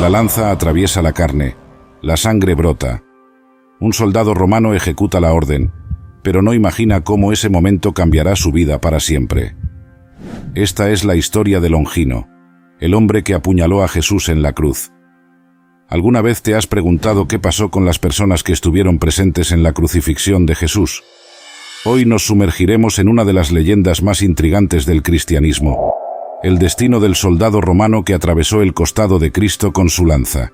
La lanza atraviesa la carne, la sangre brota. Un soldado romano ejecuta la orden, pero no imagina cómo ese momento cambiará su vida para siempre. Esta es la historia de Longino, el hombre que apuñaló a Jesús en la cruz. ¿Alguna vez te has preguntado qué pasó con las personas que estuvieron presentes en la crucifixión de Jesús? Hoy nos sumergiremos en una de las leyendas más intrigantes del cristianismo, el destino del soldado romano que atravesó el costado de Cristo con su lanza.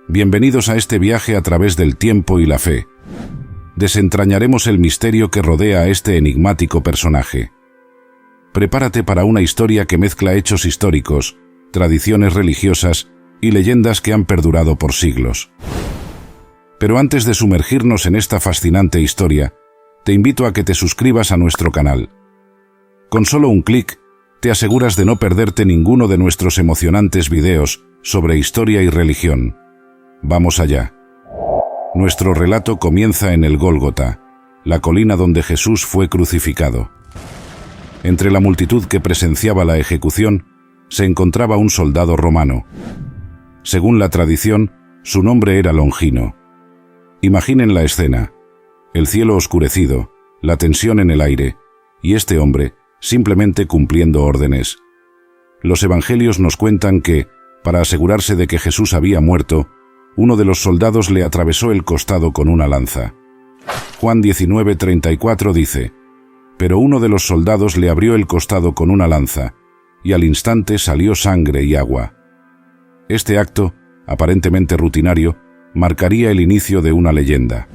Bienvenidos a este viaje a través del tiempo y la fe. Desentrañaremos el misterio que rodea a este enigmático personaje. Prepárate para una historia que mezcla hechos históricos, tradiciones religiosas y leyendas que han perdurado por siglos. Pero antes de sumergirnos en esta fascinante historia, te invito a que te suscribas a nuestro canal. Con solo un clic, te aseguras de no perderte ninguno de nuestros emocionantes videos sobre historia y religión. Vamos allá. Nuestro relato comienza en el Gólgota, la colina donde Jesús fue crucificado. Entre la multitud que presenciaba la ejecución, se encontraba un soldado romano. Según la tradición, su nombre era Longino. Imaginen la escena: el cielo oscurecido, la tensión en el aire, y este hombre simplemente cumpliendo órdenes. Los evangelios nos cuentan que, para asegurarse de que Jesús había muerto, uno de los soldados le atravesó el costado con una lanza. Juan 19:34 dice: «Pero uno de los soldados le abrió el costado con una lanza, y al instante salió sangre y agua». Este acto, aparentemente rutinario, marcaría el inicio de una leyenda.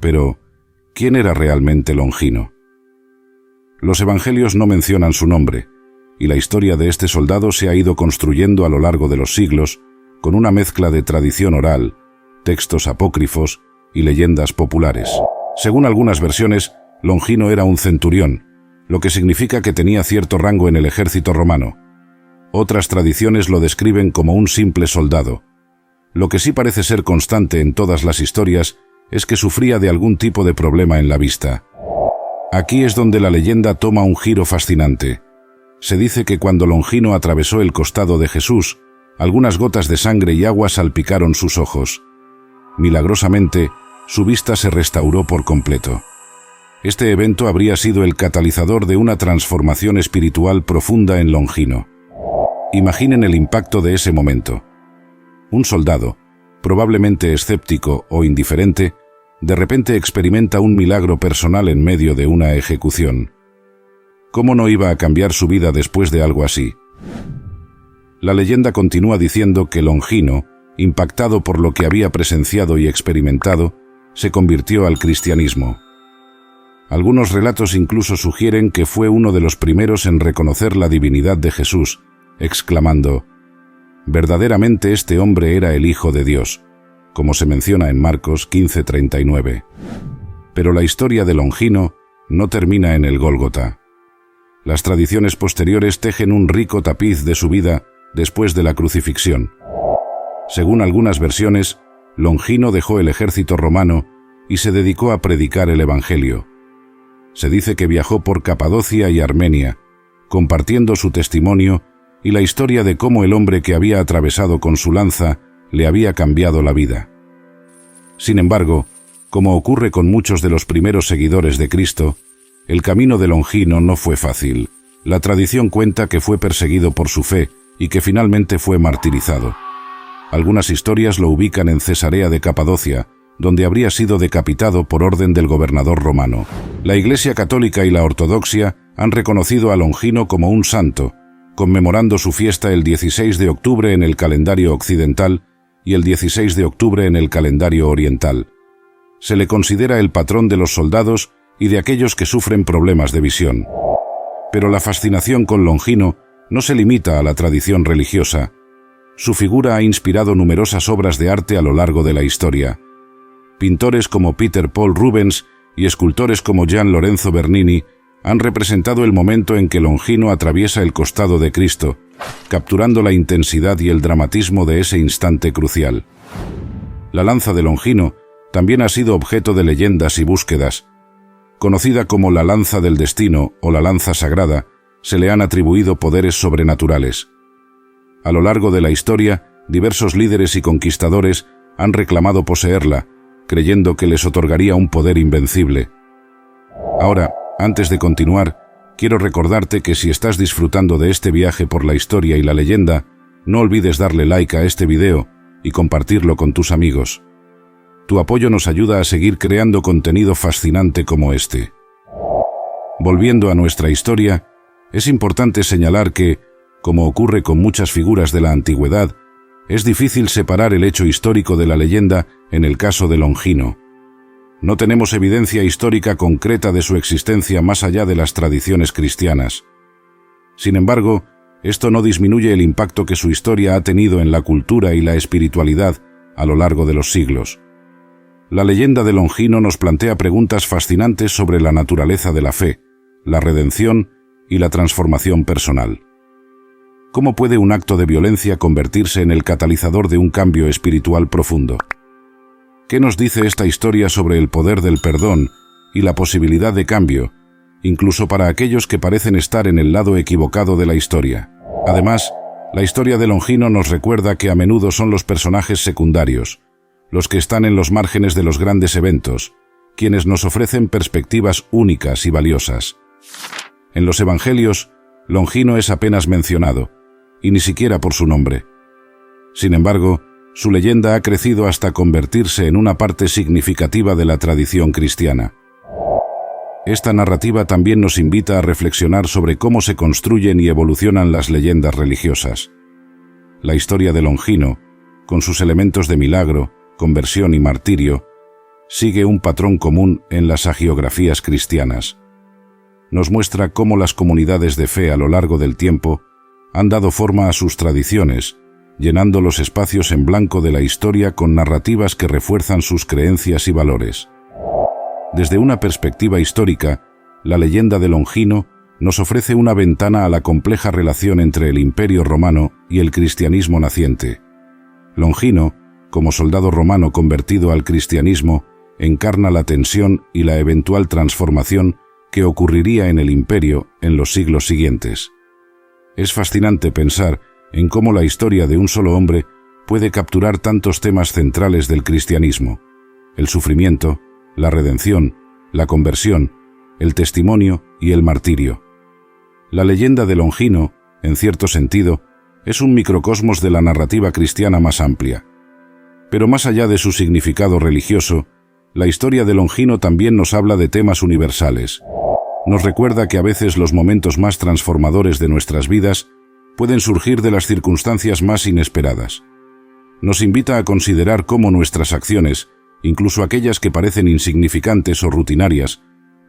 Pero, ¿quién era realmente Longino? Los evangelios no mencionan su nombre, y la historia de este soldado se ha ido construyendo a lo largo de los siglos con una mezcla de tradición oral, textos apócrifos y leyendas populares. Según algunas versiones, Longino era un centurión, lo que significa que tenía cierto rango en el ejército romano. Otras tradiciones lo describen como un simple soldado. Lo que sí parece ser constante en todas las historias es que sufría de algún tipo de problema en la vista. Aquí es donde la leyenda toma un giro fascinante. Se dice que cuando Longino atravesó el costado de Jesús, algunas gotas de sangre y agua salpicaron sus ojos. Milagrosamente, su vista se restauró por completo. Este evento habría sido el catalizador de una transformación espiritual profunda en Longino. Imaginen el impacto de ese momento. Un soldado, probablemente escéptico o indiferente, de repente experimenta un milagro personal en medio de una ejecución. ¿Cómo no iba a cambiar su vida después de algo así? La leyenda continúa diciendo que Longino, impactado por lo que había presenciado y experimentado, se convirtió al cristianismo. Algunos relatos incluso sugieren que fue uno de los primeros en reconocer la divinidad de Jesús, exclamando: «Verdaderamente este hombre era el Hijo de Dios», como se menciona en Marcos 15:39. Pero la historia de Longino no termina en el Gólgota. Las tradiciones posteriores tejen un rico tapiz de su vida después de la crucifixión. Según algunas versiones, Longino dejó el ejército romano y se dedicó a predicar el Evangelio. Se dice que viajó por Capadocia y Armenia, compartiendo su testimonio y la historia de cómo el hombre que había atravesado con su lanza le había cambiado la vida. Sin embargo, como ocurre con muchos de los primeros seguidores de Cristo, el camino de Longino no fue fácil. La tradición cuenta que fue perseguido por su fe y que finalmente fue martirizado. Algunas historias lo ubican en Cesarea de Capadocia, donde habría sido decapitado por orden del gobernador romano. La Iglesia Católica y la Ortodoxia han reconocido a Longino como un santo, conmemorando su fiesta el 16 de octubre en el calendario occidental y el 16 de octubre en el calendario oriental. Se le considera el patrón de los soldados y de aquellos que sufren problemas de visión. Pero la fascinación con Longino no se limita a la tradición religiosa. Su figura ha inspirado numerosas obras de arte a lo largo de la historia. Pintores como Peter Paul Rubens y escultores como Gian Lorenzo Bernini han representado el momento en que Longino atraviesa el costado de Cristo, capturando la intensidad y el dramatismo de ese instante crucial. La lanza de Longino también ha sido objeto de leyendas y búsquedas. Conocida como la lanza del destino o la lanza sagrada, se le han atribuido poderes sobrenaturales. A lo largo de la historia, diversos líderes y conquistadores han reclamado poseerla, creyendo que les otorgaría un poder invencible. Ahora, antes de continuar, quiero recordarte que si estás disfrutando de este viaje por la historia y la leyenda, no olvides darle like a este video y compartirlo con tus amigos. Tu apoyo nos ayuda a seguir creando contenido fascinante como este. Volviendo a nuestra historia, es importante señalar que, como ocurre con muchas figuras de la antigüedad, es difícil separar el hecho histórico de la leyenda en el caso de Longino. No tenemos evidencia histórica concreta de su existencia más allá de las tradiciones cristianas. Sin embargo, esto no disminuye el impacto que su historia ha tenido en la cultura y la espiritualidad a lo largo de los siglos. La leyenda de Longino nos plantea preguntas fascinantes sobre la naturaleza de la fe, la redención y la transformación personal. ¿Cómo puede un acto de violencia convertirse en el catalizador de un cambio espiritual profundo? ¿Qué nos dice esta historia sobre el poder del perdón y la posibilidad de cambio, incluso para aquellos que parecen estar en el lado equivocado de la historia? Además, la historia de Longino nos recuerda que a menudo son los personajes secundarios, los que están en los márgenes de los grandes eventos, quienes nos ofrecen perspectivas únicas y valiosas. En los evangelios, Longino es apenas mencionado, y ni siquiera por su nombre. Sin embargo, su leyenda ha crecido hasta convertirse en una parte significativa de la tradición cristiana. Esta narrativa también nos invita a reflexionar sobre cómo se construyen y evolucionan las leyendas religiosas. La historia de Longino, con sus elementos de milagro, conversión y martirio, sigue un patrón común en las hagiografías cristianas. Nos muestra cómo las comunidades de fe a lo largo del tiempo han dado forma a sus tradiciones, llenando los espacios en blanco de la historia con narrativas que refuerzan sus creencias y valores. Desde una perspectiva histórica, la leyenda de Longino nos ofrece una ventana a la compleja relación entre el Imperio Romano y el cristianismo naciente. Longino, como soldado romano convertido al cristianismo, encarna la tensión y la eventual transformación que ocurriría en el imperio en los siglos siguientes. Es fascinante pensar en cómo la historia de un solo hombre puede capturar tantos temas centrales del cristianismo: el sufrimiento, la redención, la conversión, el testimonio y el martirio. La leyenda de Longino, en cierto sentido, es un microcosmos de la narrativa cristiana más amplia. Pero más allá de su significado religioso, la historia de Longino también nos habla de temas universales. Nos recuerda que a veces los momentos más transformadores de nuestras vidas pueden surgir de las circunstancias más inesperadas. Nos invita a considerar cómo nuestras acciones, incluso aquellas que parecen insignificantes o rutinarias,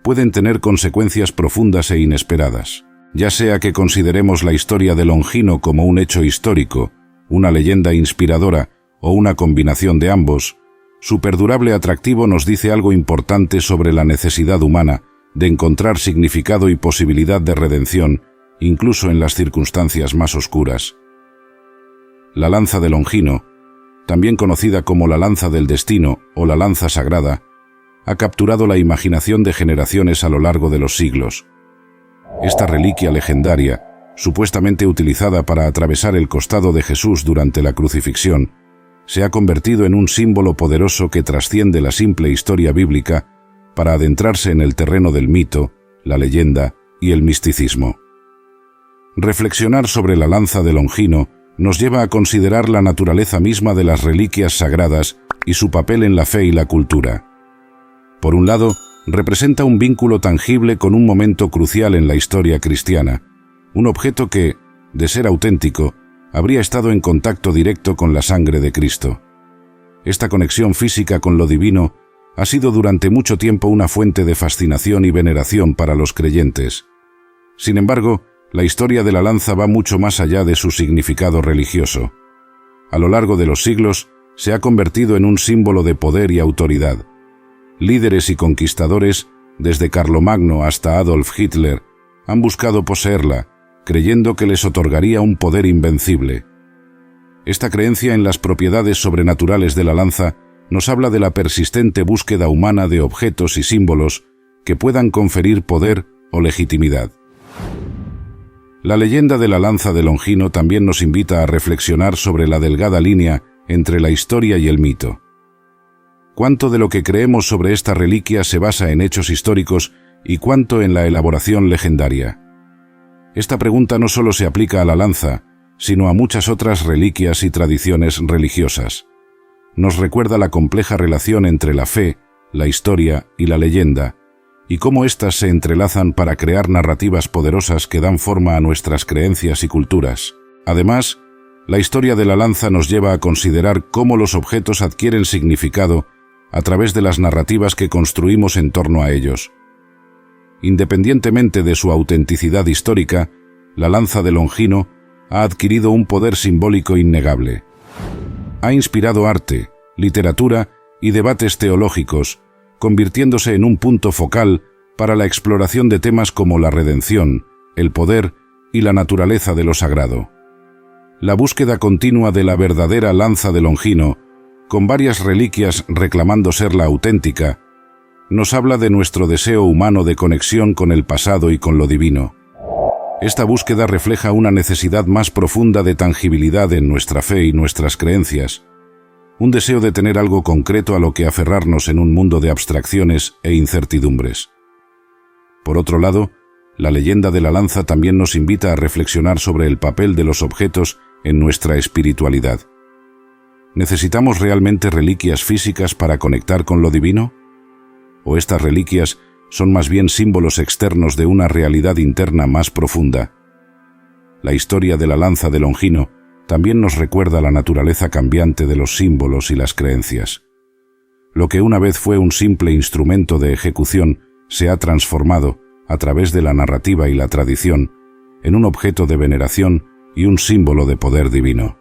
pueden tener consecuencias profundas e inesperadas. Ya sea que consideremos la historia de Longino como un hecho histórico, una leyenda inspiradora o una combinación de ambos, su perdurable atractivo nos dice algo importante sobre la necesidad humana de encontrar significado y posibilidad de redención, incluso en las circunstancias más oscuras. La lanza de Longino, también conocida como la lanza del destino o la lanza sagrada, ha capturado la imaginación de generaciones a lo largo de los siglos. Esta reliquia legendaria, supuestamente utilizada para atravesar el costado de Jesús durante la crucifixión, se ha convertido en un símbolo poderoso que trasciende la simple historia bíblica para adentrarse en el terreno del mito, la leyenda y el misticismo. Reflexionar sobre la lanza de Longino nos lleva a considerar la naturaleza misma de las reliquias sagradas y su papel en la fe y la cultura. Por un lado, representa un vínculo tangible con un momento crucial en la historia cristiana, un objeto que, de ser auténtico, habría estado en contacto directo con la sangre de Cristo. Esta conexión física con lo divino ha sido durante mucho tiempo una fuente de fascinación y veneración para los creyentes. Sin embargo, la historia de la lanza va mucho más allá de su significado religioso. A lo largo de los siglos, se ha convertido en un símbolo de poder y autoridad. Líderes y conquistadores, desde Carlomagno hasta Adolf Hitler, han buscado poseerla, creyendo que les otorgaría un poder invencible. Esta creencia en las propiedades sobrenaturales de la lanza nos habla de la persistente búsqueda humana de objetos y símbolos que puedan conferir poder o legitimidad. La leyenda de la lanza de Longino también nos invita a reflexionar sobre la delgada línea entre la historia y el mito. ¿Cuánto de lo que creemos sobre esta reliquia se basa en hechos históricos y cuánto en la elaboración legendaria? Esta pregunta no solo se aplica a la lanza, sino a muchas otras reliquias y tradiciones religiosas. Nos recuerda la compleja relación entre la fe, la historia y la leyenda, y cómo éstas se entrelazan para crear narrativas poderosas que dan forma a nuestras creencias y culturas. Además, la historia de la lanza nos lleva a considerar cómo los objetos adquieren significado a través de las narrativas que construimos en torno a ellos. Independientemente de su autenticidad histórica, la lanza de Longino ha adquirido un poder simbólico innegable. Ha inspirado arte, literatura y debates teológicos, convirtiéndose en un punto focal para la exploración de temas como la redención, el poder y la naturaleza de lo sagrado. La búsqueda continua de la verdadera lanza de Longino, con varias reliquias reclamando ser la auténtica, nos habla de nuestro deseo humano de conexión con el pasado y con lo divino. Esta búsqueda refleja una necesidad más profunda de tangibilidad en nuestra fe y nuestras creencias, un deseo de tener algo concreto a lo que aferrarnos en un mundo de abstracciones e incertidumbres. Por otro lado, la leyenda de la lanza también nos invita a reflexionar sobre el papel de los objetos en nuestra espiritualidad. ¿Necesitamos realmente reliquias físicas para conectar con lo divino? ¿O estas reliquias son más bien símbolos externos de una realidad interna más profunda? La historia de la lanza de Longino también nos recuerda la naturaleza cambiante de los símbolos y las creencias. Lo que una vez fue un simple instrumento de ejecución se ha transformado, a través de la narrativa y la tradición, en un objeto de veneración y un símbolo de poder divino.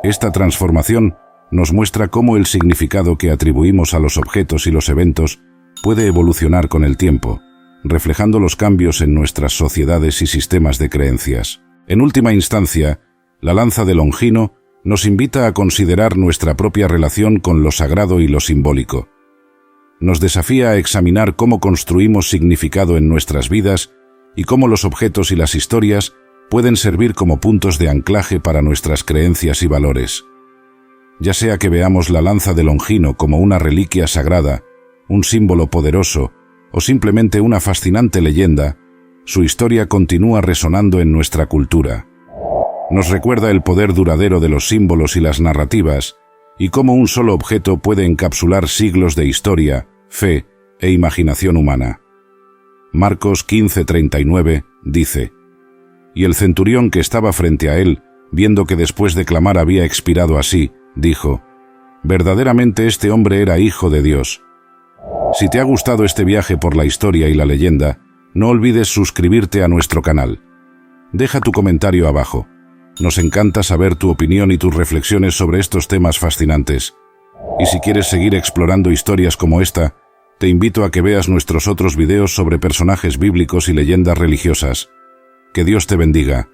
Esta transformación nos muestra cómo el significado que atribuimos a los objetos y los eventos puede evolucionar con el tiempo, reflejando los cambios en nuestras sociedades y sistemas de creencias. En última instancia, la lanza de Longino nos invita a considerar nuestra propia relación con lo sagrado y lo simbólico. Nos desafía a examinar cómo construimos significado en nuestras vidas y cómo los objetos y las historias pueden servir como puntos de anclaje para nuestras creencias y valores. Ya sea que veamos la lanza de Longino como una reliquia sagrada, un símbolo poderoso o simplemente una fascinante leyenda, su historia continúa resonando en nuestra cultura. Nos recuerda el poder duradero de los símbolos y las narrativas, y cómo un solo objeto puede encapsular siglos de historia, fe e imaginación humana. Marcos 15:39 dice: «Y el centurión que estaba frente a él, viendo que después de clamar había expirado así, dijo: verdaderamente este hombre era hijo de Dios». Si te ha gustado este viaje por la historia y la leyenda, no olvides suscribirte a nuestro canal. Deja tu comentario abajo. Nos encanta saber tu opinión y tus reflexiones sobre estos temas fascinantes. Y si quieres seguir explorando historias como esta, te invito a que veas nuestros otros videos sobre personajes bíblicos y leyendas religiosas. Que Dios te bendiga.